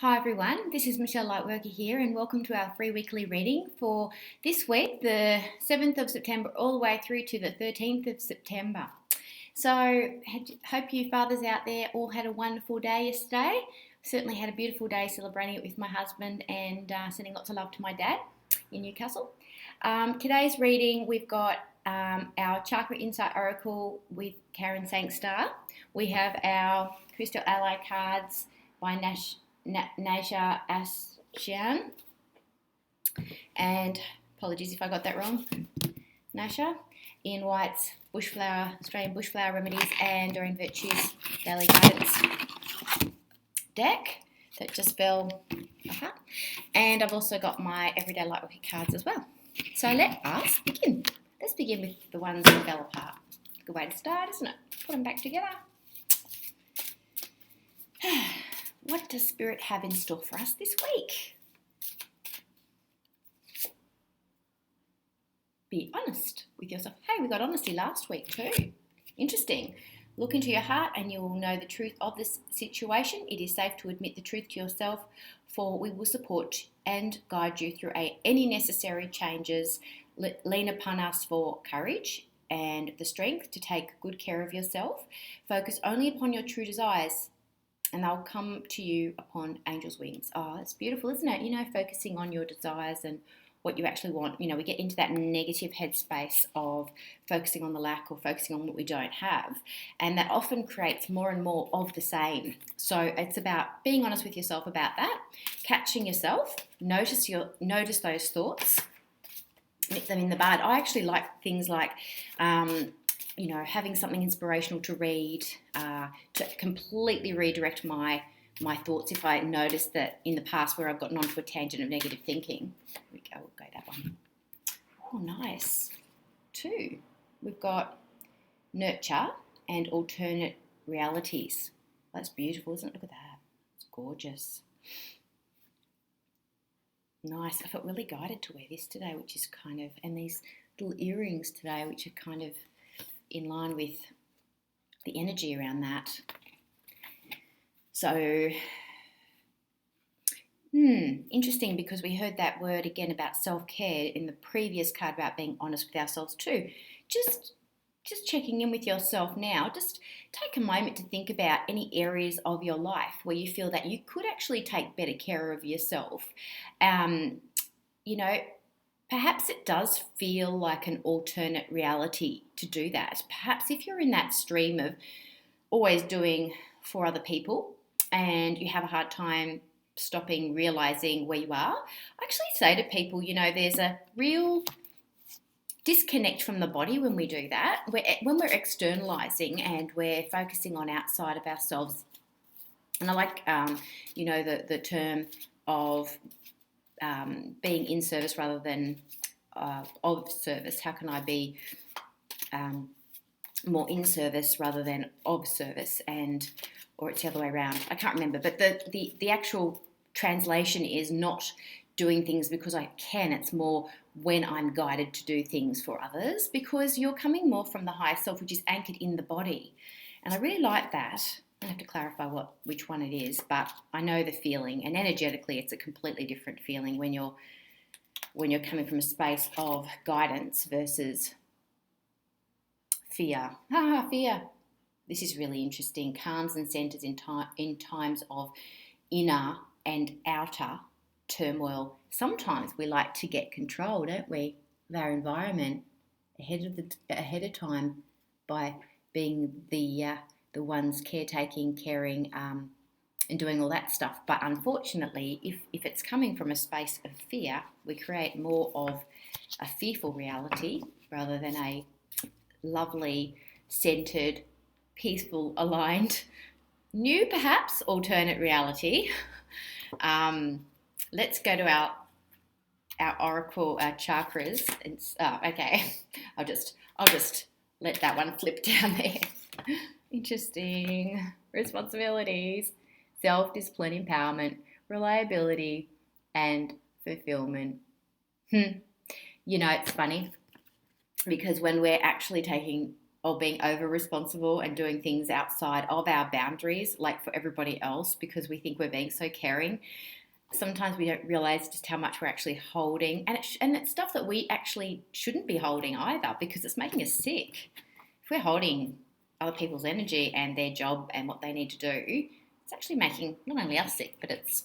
Hi everyone, this is Michelle Lightworker here, and welcome to our free weekly reading for this week, the 7th of September, all the way through to the 13th of September. So, hope you fathers out there all had a wonderful day yesterday. Certainly had a beautiful day celebrating it with my husband and sending lots of love to my dad in Newcastle. Today's reading, we've got our Chakra Insight Oracle with Karen Sangstar. We have our Crystal Ally cards by Nasha Ashian, and apologies if I got that wrong, Nasha, Ian White's Australian Bushflower Remedies and Doreen Virtue's Daily Guidance deck that just fell apart. And I've also got my Everyday Lightworking cards as well. So let us begin. Let's begin with the ones that fell apart. Good way to start, isn't it? Put them back together. What does Spirit have in store for us this week? Be honest with yourself. Hey, we got honesty last week too. Interesting. Look into your heart and you will know the truth of this situation. It is safe to admit the truth to yourself, for we will support and guide you through any necessary changes. Lean upon us for courage and the strength to take good care of yourself. Focus only upon your true desires, and they'll come to you upon angel's wings. Oh, it's beautiful, isn't it? You know, focusing on your desires and what you actually want. You know, we get into that negative headspace of focusing on the lack or focusing on what we don't have, and that often creates more and more of the same. So it's about being honest with yourself about that, catching yourself, notice those thoughts, nip them in the bud. I actually like things like having something inspirational to read, to completely redirect my thoughts if I notice that in the past where I've gotten onto a tangent of negative thinking. There we go, we'll go that one. Oh, nice. 2. We've got nurture and alternate realities. That's beautiful, isn't it? Look at that. It's gorgeous. Nice. I felt really guided to wear this today, which is and these little earrings today, which are kind of in line with the energy around that. So, interesting, because we heard that word again about self-care in the previous card about being honest with ourselves too. Just checking in with yourself now. Just take a moment to think about any areas of your life where you feel that you could actually take better care of yourself. Perhaps it does feel like an alternate reality to do that. Perhaps if you're in that stream of always doing for other people and you have a hard time stopping, realizing where you are, I actually say to people, there's a real disconnect from the body when we do that. When we're externalizing and we're focusing on outside of ourselves. And I like, the term of being in service rather than of service. How can I be more in service rather than of service? Or it's the other way around. I can't remember. But the actual translation is not doing things because I can. It's more when I'm guided to do things for others, because you're coming more from the higher self, which is anchored in the body. And I really like that. I have to clarify which one it is, but I know the feeling, and energetically it's a completely different feeling when you're coming from a space of guidance versus fear. Fear. This is really interesting. Calms and centers in times of inner and outer turmoil. Sometimes we like to get control, don't we, of our environment ahead of time by being the ones caretaking, caring, and doing all that stuff. But unfortunately, if it's coming from a space of fear, we create more of a fearful reality rather than a lovely, centered, peaceful, aligned, new perhaps alternate reality. Let's go to our oracle, our chakras. Okay, I'll just let that one flip down there. Interesting. Responsibilities, self-discipline, empowerment, reliability, and fulfillment. It's funny because when we're actually taking or being over responsible and doing things outside of our boundaries, like for everybody else, because we think we're being so caring. Sometimes we don't realize just how much we're actually holding, and it's stuff that we actually shouldn't be holding either, because it's making us sick. If we're holding other people's energy and their job and what they need to do, it's actually making not only us sick, but it's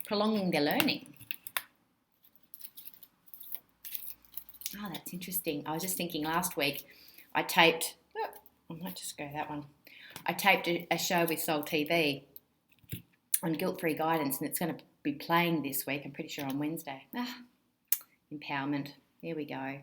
prolonging their learning. Oh, that's interesting. I was just thinking last week I taped, I might just go that one. I taped a show with Soul TV on guilt-free guidance, and it's going to be playing this week, I'm pretty sure on Wednesday. Empowerment. There we go.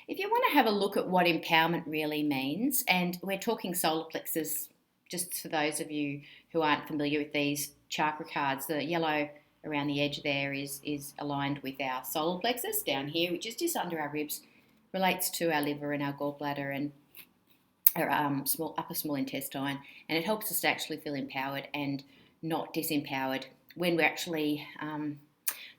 If you want to have a look at what empowerment really means, and we're talking solar plexus, just for those of you who aren't familiar with these chakra cards, the yellow around the edge there is aligned with our solar plexus down here, which is just under our ribs, relates to our liver and our gallbladder and our upper small intestine, and it helps us to actually feel empowered and not disempowered when we're actually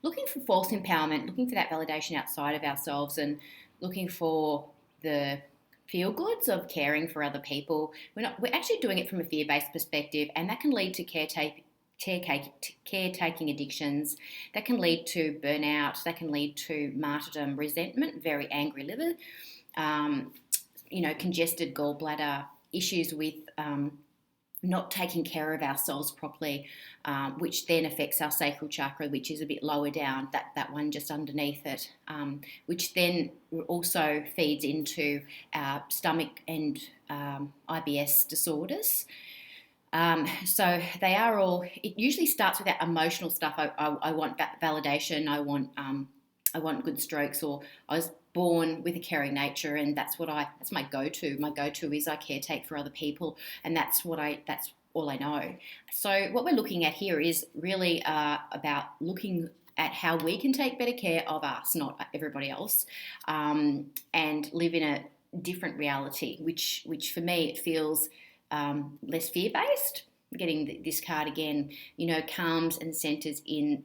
looking for false empowerment, looking for that validation outside of ourselves, and looking for the feel goods of caring for other people. We're actually doing it from a fear-based perspective, and that can lead to caretaking addictions, that can lead to burnout, that can lead to martyrdom, resentment, very angry liver, congested gallbladder, issues with not taking care of ourselves properly, which then affects our sacral chakra, which is a bit lower down, that one just underneath it, which then also feeds into our stomach and IBS disorders. So they are all, it usually starts with that emotional stuff. I want validation, I want good strokes, or I was born with a caring nature, and that's my go-to. My go-to is I caretake for other people, and that's all I know. So what we're looking at here is really about looking at how we can take better care of us, not everybody else, and live in a different reality, which for me it feels less fear-based. Getting this card again, calms and centers in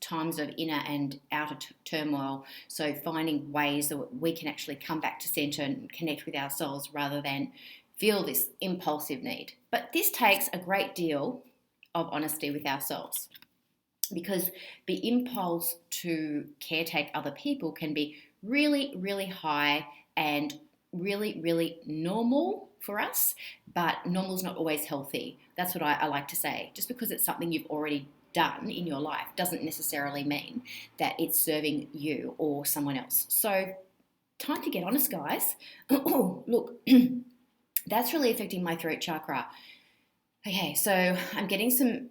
times of inner and outer turmoil. So finding ways that we can actually come back to center and connect with ourselves rather than feel this impulsive need. But this takes a great deal of honesty with ourselves, because the impulse to caretake other people can be really, really high and really, really normal for us, but normal's not always healthy. That's what I like to say. Just because it's something you've already done in your life doesn't necessarily mean that it's serving you or someone else. So time to get honest, guys. Oh, look, that's really affecting my throat chakra. Okay, so I'm getting some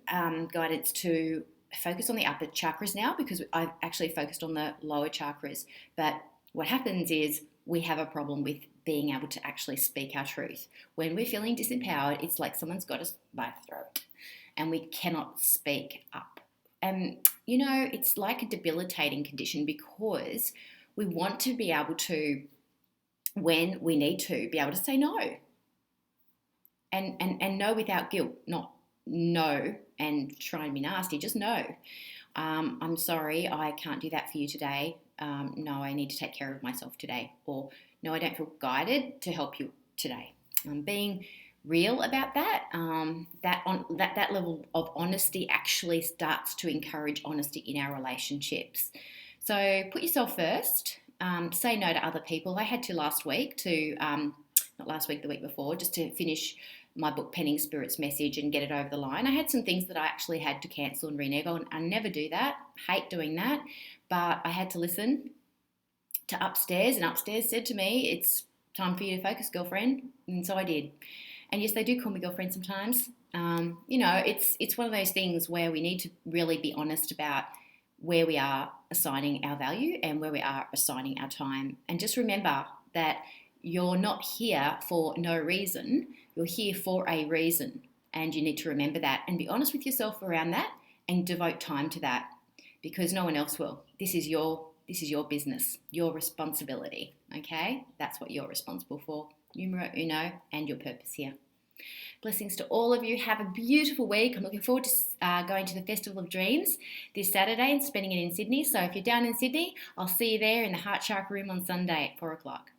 guidance to focus on the upper chakras now, because I've actually focused on the lower chakras. But what happens is we have a problem with being able to actually speak our truth. When we're feeling disempowered, it's like someone's got us by the throat and we cannot speak up. And, it's like a debilitating condition, because we want to be able to, when we need to, be able to say no. And no without guilt, not no and try and be nasty, just no. I'm sorry, I can't do that for you today. No, I need to take care of myself today. Or no, I don't feel guided to help you today. Being real about that, that level of honesty actually starts to encourage honesty in our relationships. So put yourself first. Say no to other people. I had to last week not last week, the week before, just to finish my book Penning Spirit's Message and get it over the line. I had some things that I actually had to cancel and renege on. I never do that. Hate doing that. But I had to listen to Upstairs, and Upstairs said to me, it's time for you to focus, girlfriend. And so I did. And yes, they do call me girlfriend sometimes. It's one of those things where we need to really be honest about where we are assigning our value and where we are assigning our time. And just remember that you're not here for no reason. You're here for a reason. And you need to remember that and be honest with yourself around that and devote time to that, because no one else will. This is your business, your responsibility, okay? That's what you're responsible for, numero uno, and your purpose here. Blessings to all of you. Have a beautiful week. I'm looking forward to going to the Festival of Dreams this Saturday and spending it in Sydney. So if you're down in Sydney, I'll see you there in the Heart Chakra Room on Sunday at 4 o'clock.